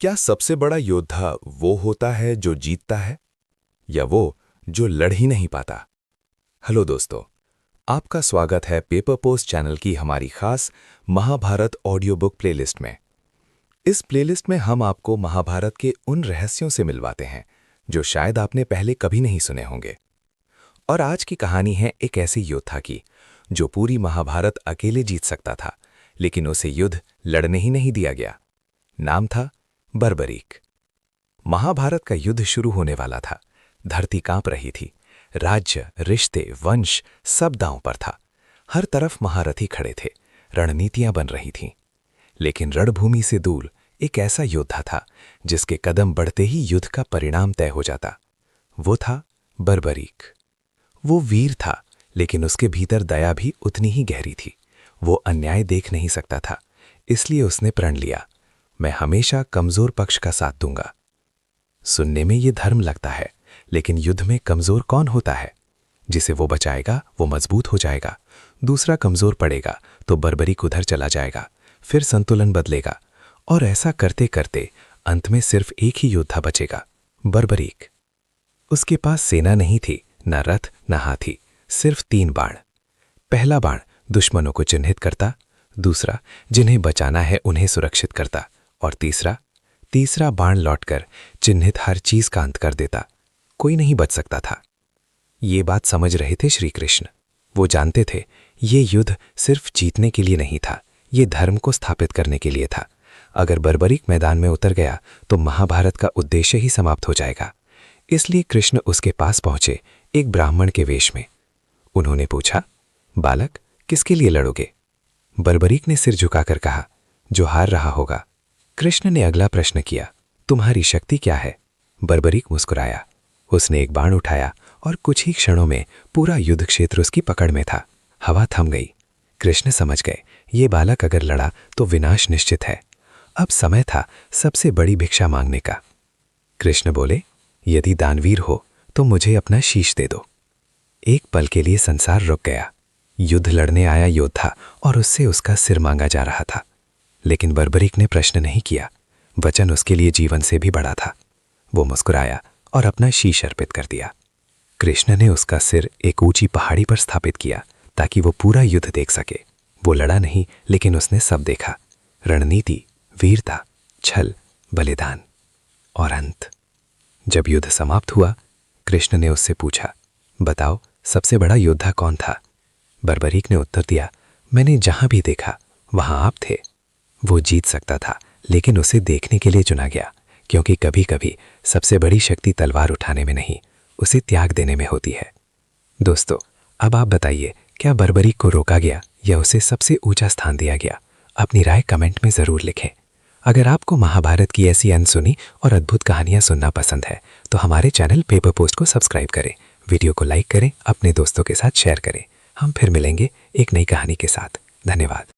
क्या सबसे बड़ा योद्धा वो होता है जो जीतता है या वो जो लड़ ही नहीं पाता? हेलो दोस्तों, आपका स्वागत है पेपर पोस्ट चैनल की हमारी खास महाभारत ऑडियो बुक प्लेलिस्ट में। इस प्लेलिस्ट में हम आपको महाभारत के उन रहस्यों से मिलवाते हैं जो शायद आपने पहले कभी नहीं सुने होंगे। और आज की कहानी है एक ऐसे योद्धा की जो पूरी महाभारत अकेले जीत सकता था, लेकिन उसे युद्ध लड़ने ही नहीं दिया गया। नाम था बर्बरीक। महाभारत का युद्ध शुरू होने वाला था। धरती कांप रही थी। राज्य, रिश्ते, वंश सब दांव पर था। हर तरफ महारथी खड़े थे। रणनीतियां बन रही थीं। लेकिन रणभूमि से दूर एक ऐसा योद्धा था जिसके कदम बढ़ते ही युद्ध का परिणाम तय हो जाता। वो था बर्बरीक। वो वीर था, लेकिन उसके भीतर दया भी उतनी ही गहरी थी। वो अन्याय देख नहीं सकता था, इसलिए उसने प्रण लिया, मैं हमेशा कमजोर पक्ष का साथ दूंगा। सुनने में ये धर्म लगता है, लेकिन युद्ध में कमजोर कौन होता है? जिसे वो बचाएगा वो मजबूत हो जाएगा। दूसरा कमजोर पड़ेगा तो बर्बरीक उधर चला जाएगा। फिर संतुलन बदलेगा और ऐसा करते करते अंत में सिर्फ एक ही योद्धा बचेगा, बर्बरीक। उसके पास सेना नहीं थी, न रथ न हाथी, सिर्फ 3 बाण। पहला बाण दुश्मनों को चिन्हित करता, दूसरा जिन्हें बचाना है उन्हें सुरक्षित करता, और तीसरा बाण लौटकर चिन्हित हर चीज का अंत कर देता। कोई नहीं बच सकता था। ये बात समझ रहे थे श्री कृष्ण। वो जानते थे ये युद्ध सिर्फ जीतने के लिए नहीं था, ये धर्म को स्थापित करने के लिए था। अगर बर्बरीक मैदान में उतर गया तो महाभारत का उद्देश्य ही समाप्त हो जाएगा। इसलिए कृष्ण उसके पास पहुंचे एक ब्राह्मण के वेश में। उन्होंने पूछा, बालक, किसके लिए लड़ोगे? बर्बरीक ने सिर झुकाकर कहा, जो हार रहा होगा। कृष्ण ने अगला प्रश्न किया, तुम्हारी शक्ति क्या है? बर्बरीक मुस्कुराया। उसने एक बाण उठाया और कुछ ही क्षणों में पूरा युद्ध क्षेत्र उसकी पकड़ में था। हवा थम गई। कृष्ण समझ गए, ये बालक अगर लड़ा तो विनाश निश्चित है। अब समय था सबसे बड़ी भिक्षा मांगने का। कृष्ण बोले, यदि दानवीर हो तो मुझे अपना शीश दे दो। एक पल के लिए संसार रुक गया। युद्ध लड़ने आया योद्धा और उससे उसका सिर मांगा जा रहा था। लेकिन बर्बरीक ने प्रश्न नहीं किया। वचन उसके लिए जीवन से भी बड़ा था। वो मुस्कुराया और अपना शीश अर्पित कर दिया। कृष्ण ने उसका सिर एक ऊंची पहाड़ी पर स्थापित किया ताकि वो पूरा युद्ध देख सके। वो लड़ा नहीं, लेकिन उसने सब देखा, रणनीति, वीरता, छल, बलिदान और अंत। जब युद्ध समाप्त हुआ, कृष्ण ने उससे पूछा, बताओ सबसे बड़ा योद्धा कौन था? बर्बरीक ने उत्तर दिया, मैंने जहां भी देखा वहां आप थे। वो जीत सकता था, लेकिन उसे देखने के लिए चुना गया, क्योंकि कभी कभी सबसे बड़ी शक्ति तलवार उठाने में नहीं, उसे त्याग देने में होती है। दोस्तों, अब आप बताइए, क्या बर्बरीक को रोका गया या उसे सबसे ऊंचा स्थान दिया गया? अपनी राय कमेंट में जरूर लिखें। अगर आपको महाभारत की ऐसी अनसुनी और अद्भुत कहानियां सुनना पसंद है तो हमारे चैनल पेपर पोस्ट को सब्सक्राइब करें, वीडियो को लाइक करें, अपने दोस्तों के साथ शेयर करें। हम फिर मिलेंगे एक नई कहानी के साथ। धन्यवाद।